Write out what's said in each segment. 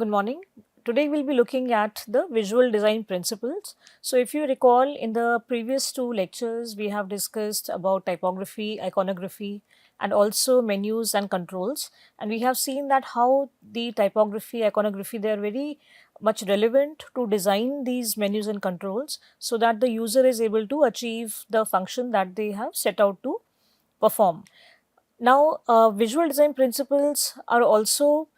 good morning. Today we'll be looking at the visual design principles. So if you recall, in the previous two lectures we have discussed about typography, iconography, and also menus and controls, and we have seen that how the typography, iconography, they are very much relevant to design these menus and controls so that the user is able to achieve the function that they have set out to perform. Now, visual design principles are also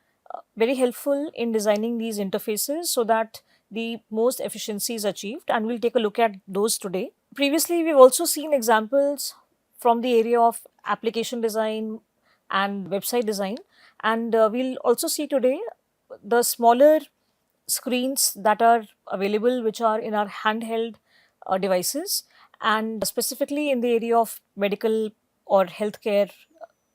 very helpful in designing these interfaces so that the most efficiency is achieved, and we'll take a look at those today. Previously, we've also seen examples from the area of application design and website design, and we'll also see today the smaller screens that are available, which are in our handheld devices, and specifically in the area of medical or healthcare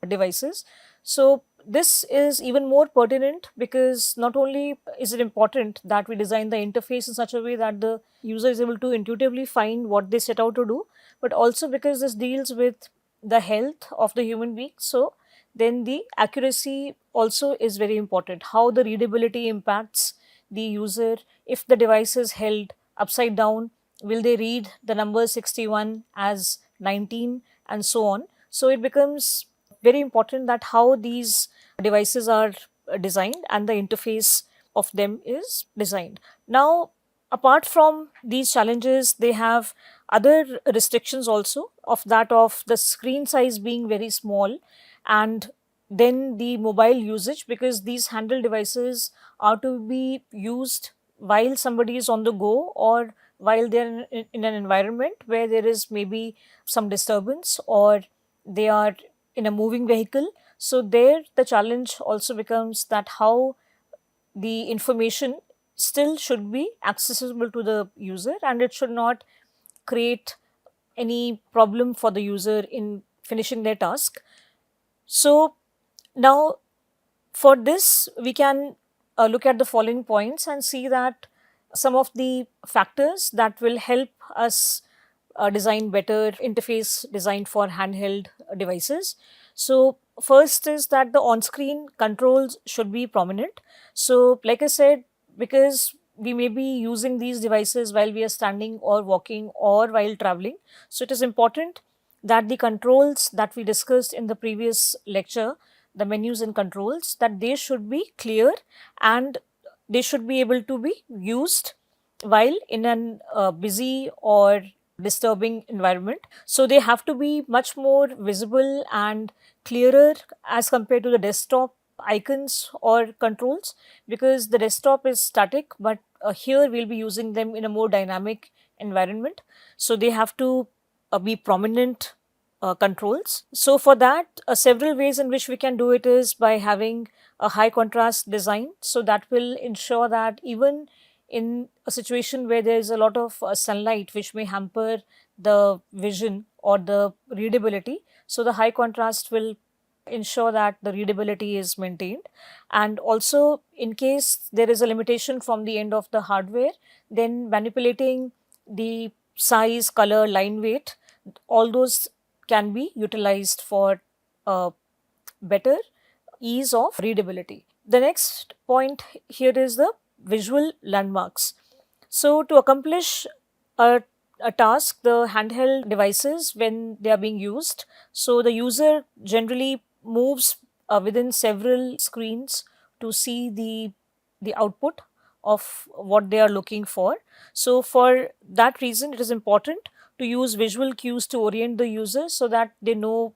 devices. So this is even more pertinent because not only is it important that we design the interface in such a way that the user is able to intuitively find what they set out to do, but also because this deals with the health of the human being. So then the accuracy also is very important. How the readability impacts the user. If the device is held upside down, will they read the number 61 as 19 and so on? So it becomes very important that how these devices are designed and the interface of them is designed. Now, apart from these challenges, they have other restrictions also, of that of the screen size being very small, and then the mobile usage, because these handheld devices are to be used while somebody is on the go or while they're in an environment where there is maybe some disturbance, or they are in a moving vehicle. So there the challenge also becomes that how the information still should be accessible to the user, and it should not create any problem for the user in finishing their task. So now, for this we can look at the following points and see that some of the factors that will help us design better interface designed for handheld devices. So first is that the on-screen controls should be prominent. So like I said, because we may be using these devices while we are standing or walking or while traveling, so it is important that the controls that we discussed in the previous lecture, the menus and controls, that they should be clear and they should be able to be used while in an busy or disturbing environment. So they have to be much more visible and clearer as compared to the desktop icons or controls, because the desktop is static, but here we'll be using them in a more dynamic environment. So they have to be prominent controls. So for that, several ways in which we can do it is by having a high contrast design. So that will ensure that even in a situation where there is a lot of sunlight which may hamper the vision or the readability, so the high contrast will ensure that the readability is maintained. And also, in case there is a limitation from the end of the hardware, then manipulating the size, color, line weight, all those can be utilized for better ease of readability. The next point here is the visual landmarks. So to accomplish a task, the handheld devices, when they are being used, so the user generally moves within several screens to see the output of what they are looking for. So for that reason, it is important to use visual cues to orient the user so that they know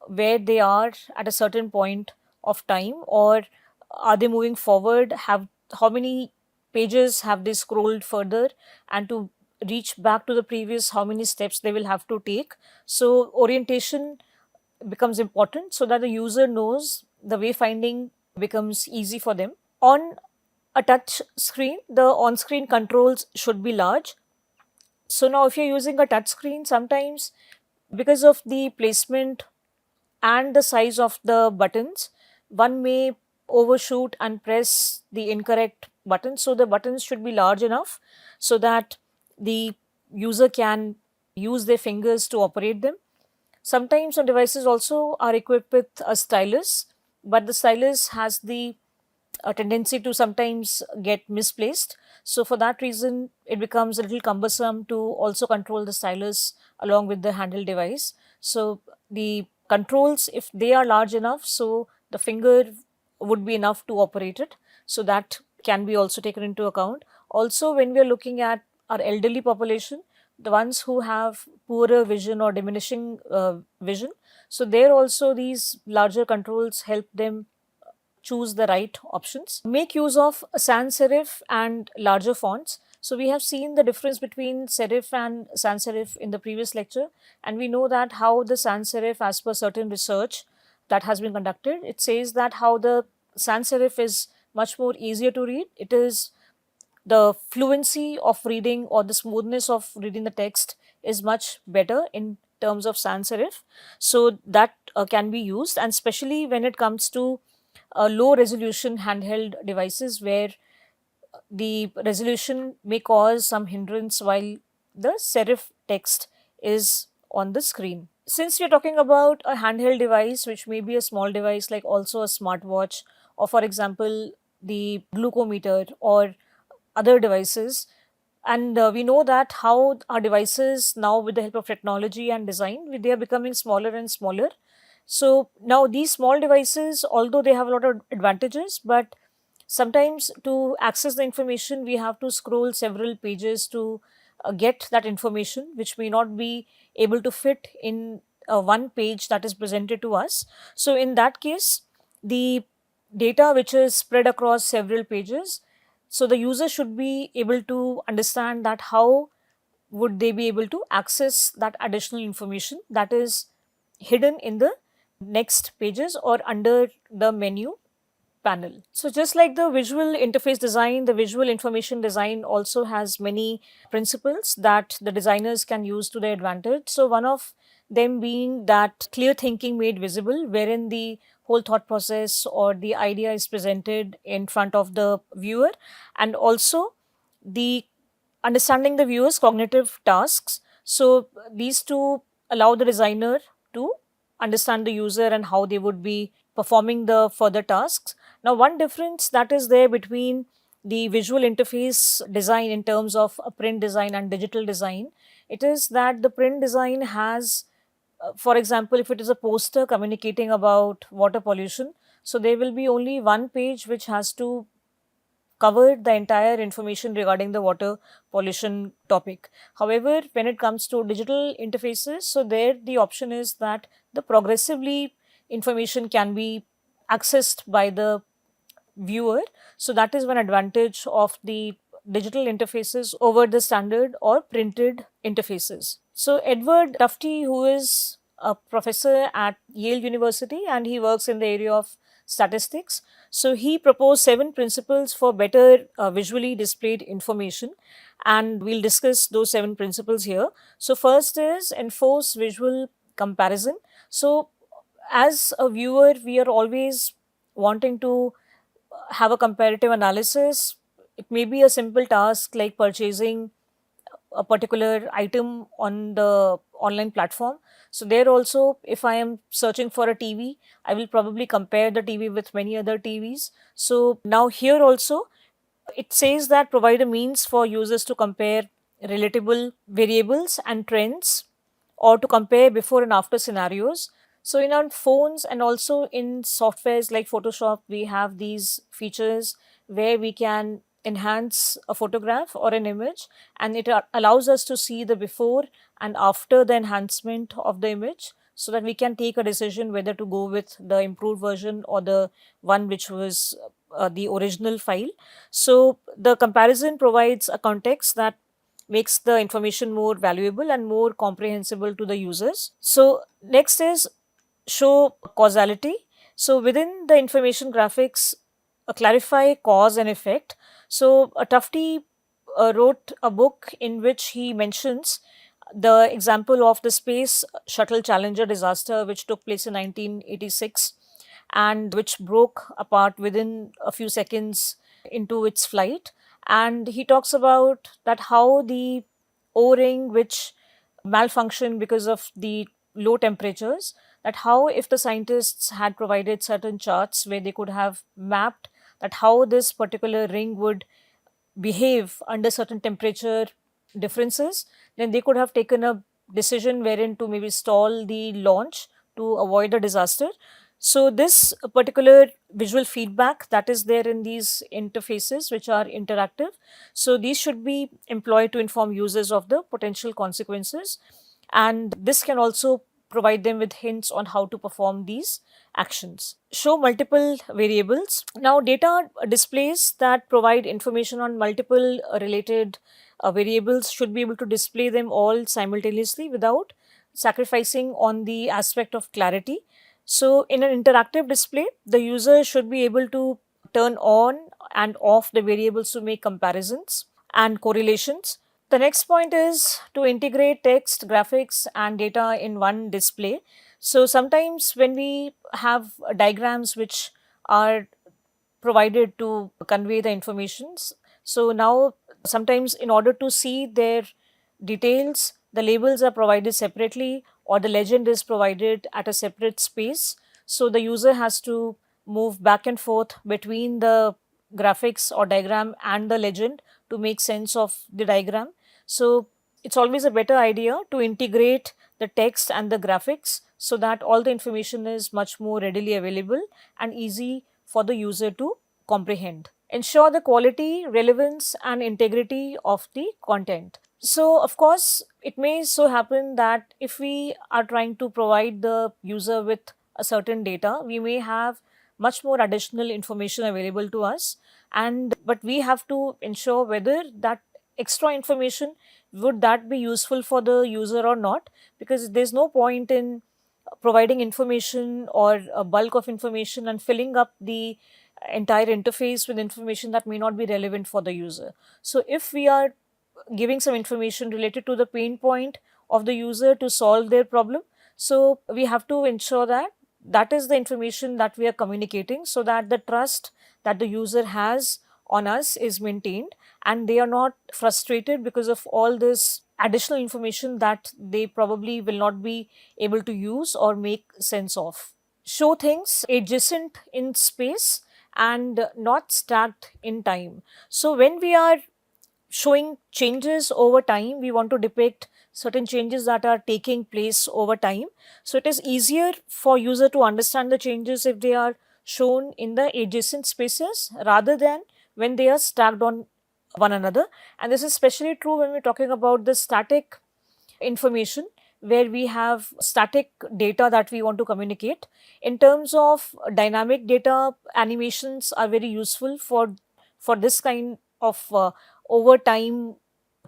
where they are at a certain point of time, or are they moving forward, have how many pages have they scrolled further, and to reach back to the previous, how many steps they will have to take. So orientation becomes important so that the user knows the wayfinding becomes easy for them. On a touch screen, the on-screen controls should be large. So now if you're using a touch screen, sometimes because of the placement and the size of the buttons, one may overshoot and press the incorrect button. So the buttons should be large enough so that the user can use their fingers to operate them. Sometimes some devices also are equipped with a stylus, but the stylus has the a tendency to sometimes get misplaced. So for that reason, it becomes a little cumbersome to also control the stylus along with the handle device. So the controls, if they are large enough, so the finger would be enough to operate it. So that can be also taken into account. Also, when we are looking at our elderly population, the ones who have poorer vision or diminishing vision, so there also these larger controls help them choose the right options. Make use of sans serif and larger fonts. So we have seen the difference between serif and sans serif in the previous lecture, and we know that how the sans serif, as per certain research that has been conducted, it says that how the sans serif is much more easier to read. It is the fluency of reading or the smoothness of reading the text is much better in terms of sans serif. So that can be used, and especially when it comes to low resolution handheld devices where the resolution may cause some hindrance while the serif text is on the screen. Since we're talking about a handheld device, which may be a small device like also a smartwatch, or for example, the glucometer or other devices, and we know that how our devices now, with the help of technology and design, they are becoming smaller and smaller. So now these small devices, although they have a lot of advantages, but sometimes to access the information, we have to scroll several pages to get that information, which may not be able to fit in one page that is presented to us. So in that case, the data which is spread across several pages, so the user should be able to understand that how would they be able to access that additional information that is hidden in the next pages or under the menu panel. So just like the visual interface design, the visual information design also has many principles that the designers can use to their advantage. So one of them being that clear thinking made visible, wherein the whole thought process or the idea is presented in front of the viewer, and also the understanding the viewer's cognitive tasks. So these two allow the designer to understand the user and how they would be performing the further tasks. Now, one difference that is there between the visual interface design in terms of a print design and digital design, it is that the print design has, for example, if it is a poster communicating about water pollution, so there will be only one page which has to covered the entire information regarding the water pollution topic. However, when it comes to digital interfaces, so there the option is that the progressively information can be accessed by the viewer. So that is one advantage of the digital interfaces over the standard or printed interfaces. So Edward Tufte, who is a professor at Yale University and he works in the area of statistics, so he proposed 7 principles for better visually displayed information, and we'll discuss those 7 principles here. So first is enforce visual comparison. So as a viewer, we are always wanting to have a comparative analysis. It may be a simple task like purchasing a particular item on the online platform. So there also, if I am searching for a TV, I will probably compare the TV with many other TVs. So now here also, it says that provide a means for users to compare relatable variables and trends, or to compare before and after scenarios. So in our phones and also in softwares like Photoshop, we have these features where we can enhance a photograph or an image, and it allows us to see the before and after the enhancement of the image, so that we can take a decision whether to go with the improved version or the one which was the original file. So the comparison provides a context that makes the information more valuable and more comprehensible to the users. So next is show causality. So within the information graphics, clarify cause and effect. So Tufte wrote a book in which he mentions the example of the Space Shuttle Challenger disaster, which took place in 1986 and which broke apart within a few seconds into its flight. And he talks about that how the O-ring, which malfunctioned because of the low temperatures, that how if the scientists had provided certain charts where they could have mapped that how this particular ring would behave under certain temperature differences, then they could have taken a decision wherein to maybe stall the launch to avoid a disaster. So this particular visual feedback that is there in these interfaces which are interactive, so these should be employed to inform users of the potential consequences, and this can also provide them with hints on how to perform these actions. Show multiple variables. Now, data displays that provide information on multiple related variables should be able to display them all simultaneously without sacrificing on the aspect of clarity. So, in an interactive display, the user should be able to turn on and off the variables to make comparisons and correlations. The next point is to integrate text, graphics, and data in one display. So sometimes when we have diagrams which are provided to convey the informations, so now sometimes in order to see their details, the labels are provided separately or the legend is provided at a separate space. So the user has to move back and forth between the graphics or diagram and the legend to make sense of the diagram. So it's always a better idea to integrate the text and the graphics so that all the information is much more readily available and easy for the user to comprehend. Ensure the quality, relevance, and integrity of the content. So, of course, it may so happen that if we are trying to provide the user with a certain data, we may have much more additional information available to us, and but we have to ensure whether that extra information would that be useful for the user or not, because there's no point in providing information or a bulk of information and filling up the entire interface with information that may not be relevant for the user. So if we are giving some information related to the pain point of the user to solve their problem, so we have to ensure that that is the information that we are communicating, so that the trust that the user has on us is maintained and they are not frustrated because of all this additional information that they probably will not be able to use or make sense of. Show things adjacent in space and not stacked in time. So when we are showing changes over time, we want to depict certain changes that are taking place over time. So it is easier for user to understand the changes if they are shown in the adjacent spaces rather than when they are stacked on one another. And this is especially true when we're talking about the static information, where we have static data that we want to communicate. In terms of dynamic data, animations are very useful for this kind of over time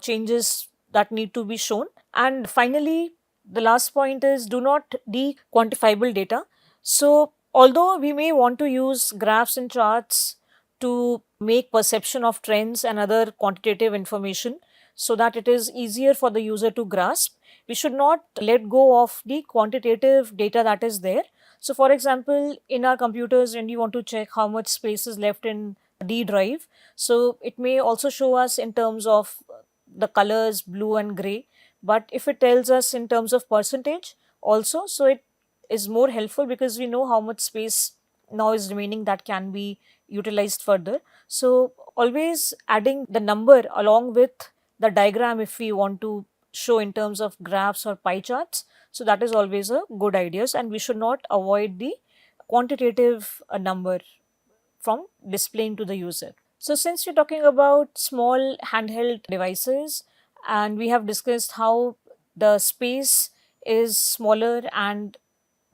changes that need to be shown. And finally, the last point is do not de-quantifiable data. So although we may want to use graphs and charts to make perception of trends and other quantitative information so that it is easier for the user to grasp, we should not let go of the quantitative data that is there. So for example, in our computers, when you want to check how much space is left in D drive, so it may also show us in terms of the colors blue and gray, but if it tells us in terms of percentage also, so it is more helpful because we know how much space now is remaining that can be utilized further. So always adding the number along with the diagram if we want to show in terms of graphs or pie charts, so that is always a good idea, and we should not avoid the quantitative number from displaying to the user. So since we're talking about small handheld devices and we have discussed how the space is smaller and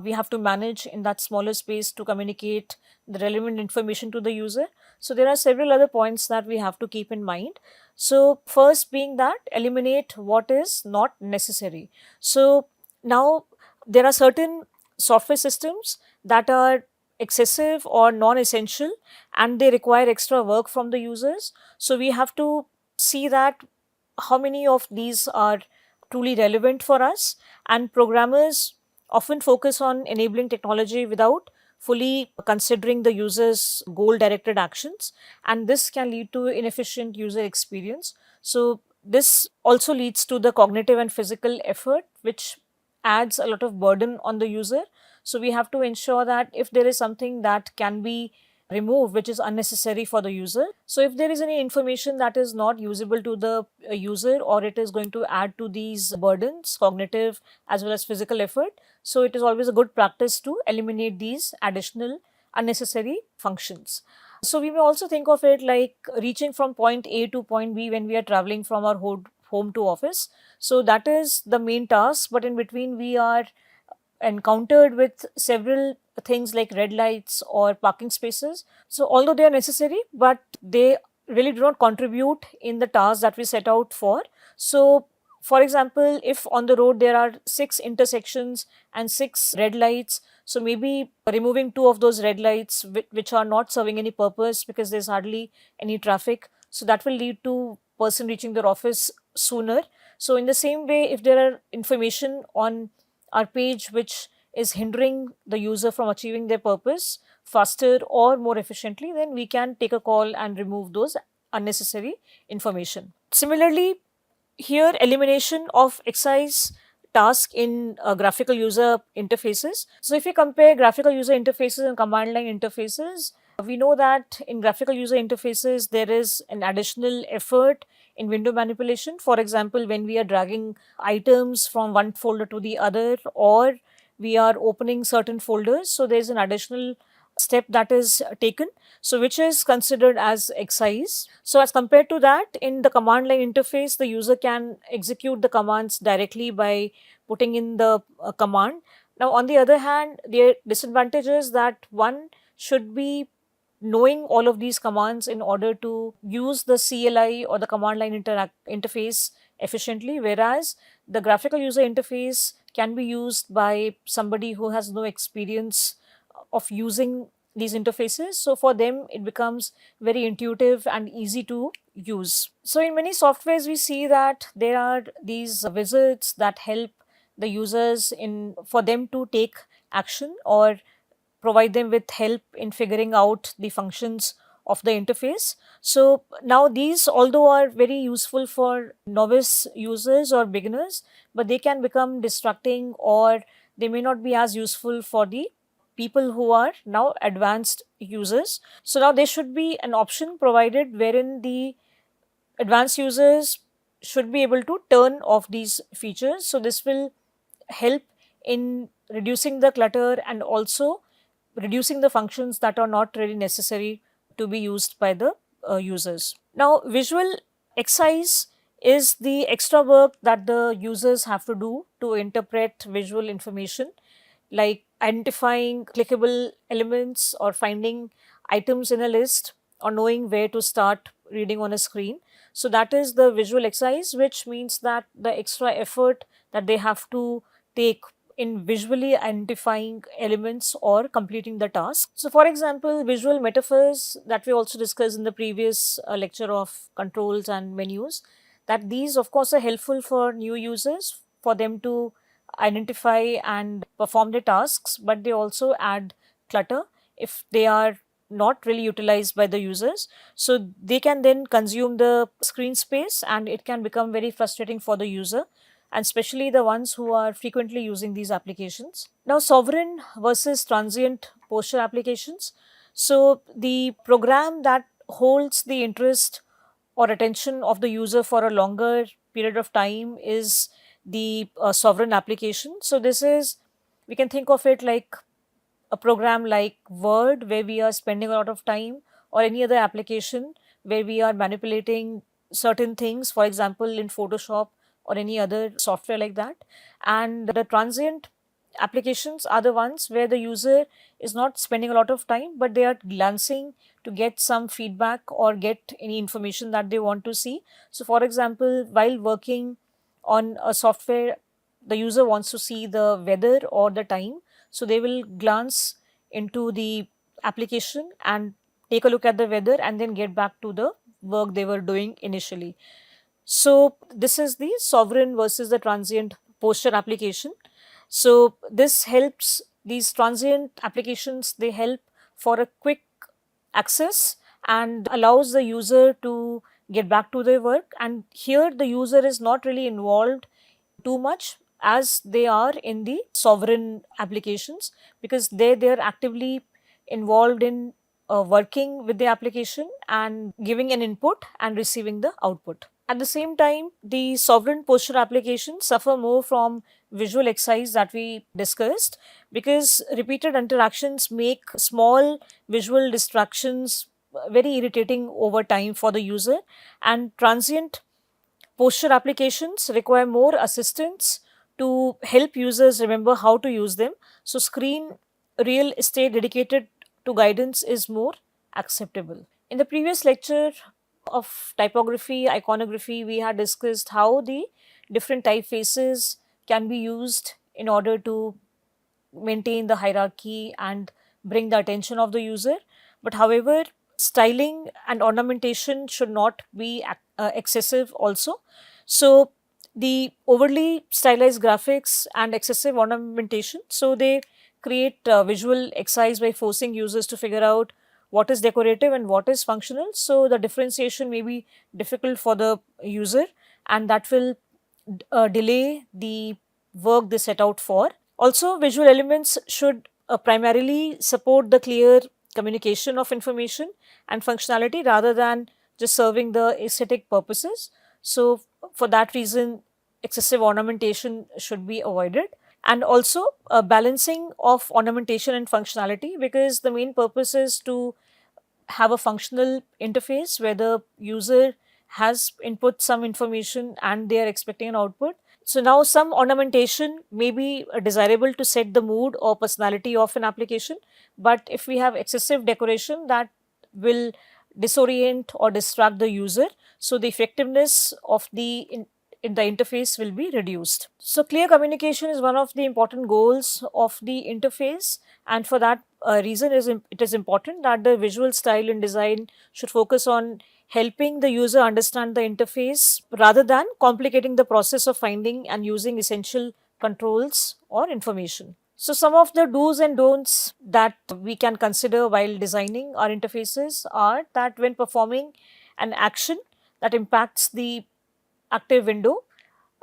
we have to manage in that smaller space to communicate the relevant information to the user. So there are several other points that we have to keep in mind. So first being that eliminate what is not necessary. So now there are certain software systems that are excessive or non-essential and they require extra work from the users. So we have to see that how many of these are truly relevant for us, and programmers often focus on enabling technology without fully considering the user's goal directed actions, and this can lead to inefficient user experience. So this also leads to the cognitive and physical effort which adds a lot of burden on the user. So we have to ensure that if there is something that can be remove which is unnecessary for the user. So if there is any information that is not usable to the user, or it is going to add to these burdens, cognitive as well as physical effort, so it is always a good practice to eliminate these additional unnecessary functions. So we may also think of it like reaching from point A to point B when we are traveling from our home to office. So that is the main task, but in between we are encountered with several things like red lights or parking spaces. So although they are necessary, but they really do not contribute in the task that we set out for. So for example, if on the road there are 6 intersections and 6 red lights, so maybe removing 2 of those red lights which are not serving any purpose because there's hardly any traffic, so that will lead to person reaching their office sooner. So in the same way, if there are information on our page which is hindering the user from achieving their purpose faster or more efficiently, then we can take a call and remove those unnecessary information. Similarly, here elimination of excise task in graphical user interfaces. So if you compare graphical user interfaces and command line interfaces, we know that in graphical user interfaces there is an additional effort in window manipulation. For example, when we are dragging items from one folder to the other, or we are opening certain folders, so there is an additional step that is taken, so which is considered as excise. So as compared to that, in the command line interface, the user can execute the commands directly by putting in the command. Now on the other hand, the disadvantage is that one should be knowing all of these commands in order to use the CLI or the command line interface efficiently, whereas the graphical user interface can be used by somebody who has no experience of using these interfaces. So for them, it becomes very intuitive and easy to use. So in many softwares, we see that there are these wizards that help the users in for them to take action or provide them with help in figuring out the functions of the interface. So now these, although are very useful for novice users or beginners, but they can become distracting, or they may not be as useful for the people who are now advanced users. So now there should be an option provided wherein the advanced users should be able to turn off these features. So this will help in reducing the clutter and also reducing the functions that are not really necessary to be used by the users. Now, visual excise is the extra work that the users have to do to interpret visual information, like identifying clickable elements or finding items in a list or knowing where to start reading on a screen. So that is the visual exercise, which means that the extra effort that they have to take in visually identifying elements or completing the task. So for example, visual metaphors that we also discussed in the previous lecture of controls and menus, that these of course are helpful for new users for them to identify and perform their tasks, but they also add clutter if they are not really utilized by the users. So they can then consume the screen space and it can become very frustrating for the user, and especially the ones who are frequently using these applications. Now, sovereign versus transient posture applications. So the program that holds the interest or attention of the user for a longer period of time is the sovereign application. So this is, we can think of it like a program like Word, where we are spending a lot of time, or any other application where we are manipulating certain things, for example, in Photoshop or any other software like that. And the transient applications are the ones where the user is not spending a lot of time, but they are glancing to get some feedback or get any information that they want to see. So, for example, while working on a software, the user wants to see the weather or the time, so they will glance into the application and take a look at the weather and then get back to the work they were doing initially. So this is the sovereign versus the transient posture application. So this helps, these transient applications, they help for a quick access and allows the user to get back to their work. And here the user is not really involved too much as they are in the sovereign applications, because they are actively involved in working with the application and giving an input and receiving the output. At the same time, the sovereign posture applications suffer more from visual exercise that we discussed, because repeated interactions make small visual distractions very irritating over time for the user, and transient posture applications require more assistance to help users remember how to use them. So, screen real estate dedicated to guidance is more acceptable. In the previous lecture of typography, iconography, we had discussed how the different typefaces can be used in order to maintain the hierarchy and bring the attention of the user. But however, styling and ornamentation should not be excessive also. So the overly stylized graphics and excessive ornamentation, so they create visual exercise by forcing users to figure out what is decorative and what is functional. So the differentiation may be difficult for the user, and that will delay the work they set out for. Also, visual elements should primarily support the clear communication of information and functionality rather than just serving the aesthetic purposes. So, for that reason, excessive ornamentation should be avoided. And also, balancing of ornamentation and functionality, because the main purpose is to have a functional interface where the user has input some information and they are expecting an output. So now some ornamentation may be desirable to set the mood or personality of an application, but if we have excessive decoration, that will disorient or distract the user. So the effectiveness of in the interface will be reduced. So clear communication is one of the important goals of the interface, and for that reason it is important that the visual style and design should focus on helping the user understand the interface rather than complicating the process of finding and using essential controls or information. So some of the do's and don'ts that we can consider while designing our interfaces are that when performing an action that impacts the active window,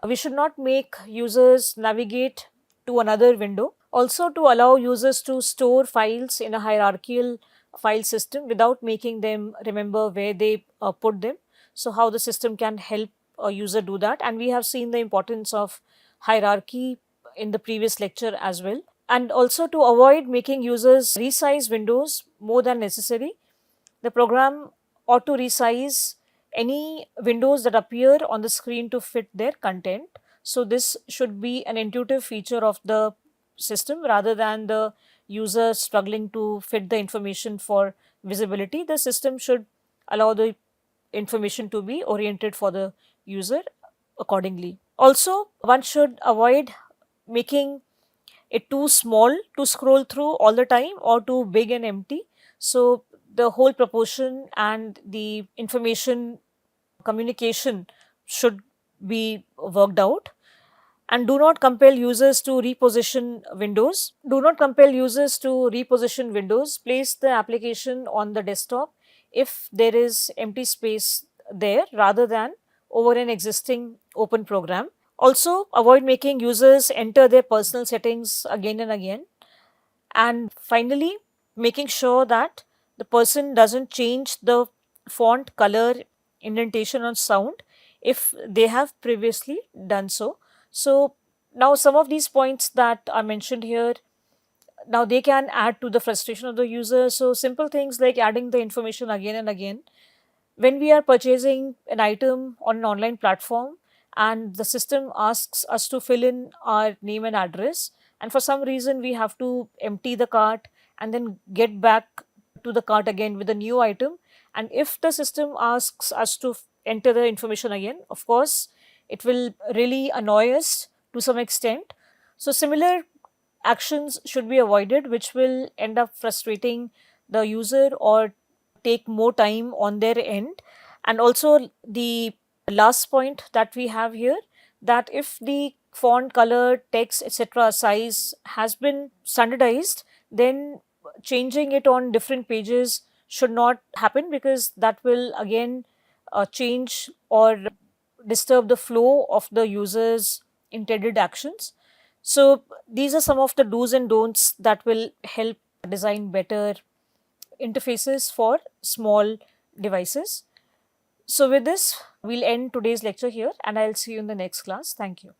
we should not make users navigate to another window. Also, to allow users to store files in a hierarchical file system without making them remember where they put them. So, how the system can help a user do that. And we have seen the importance of hierarchy in the previous lecture as well. And also to avoid making users resize windows more than necessary, the program ought to resize any windows that appear on the screen to fit their content. So this should be an intuitive feature of the system rather than the user struggling to fit the information for visibility. The system should allow the information to be oriented for the user accordingly. Also, one should avoid making it too small to scroll through all the time or too big and empty. So the whole proportion and the information communication should be worked out. And do not compel users to reposition windows. Do not compel users to reposition windows. Place the application on the desktop if there is empty space there rather than over an existing open program. Also, avoid making users enter their personal settings again and again. And finally, making sure that the person doesn't change the font color, indentation, or sound if they have previously done so. So, now some of these points that are mentioned here, now they can add to the frustration of the user. So, simple things like adding the information again and again. When we are purchasing an item on an online platform and the system asks us to fill in our name and address, and for some reason we have to empty the cart and then get back to the cart again with a new item, and if the system asks us to enter the information again, of course it will really annoy us to some extent. So similar actions should be avoided which will end up frustrating the user or take more time on their end. And also the last point that we have here, that if the font color, text, etc. size has been standardized, then changing it on different pages should not happen, because that will again change or disturb the flow of the user's intended actions. So these are some of the do's and don'ts that will help design better interfaces for small devices. So with this, we'll end today's lecture here, and I'll see you in the next class. Thank you.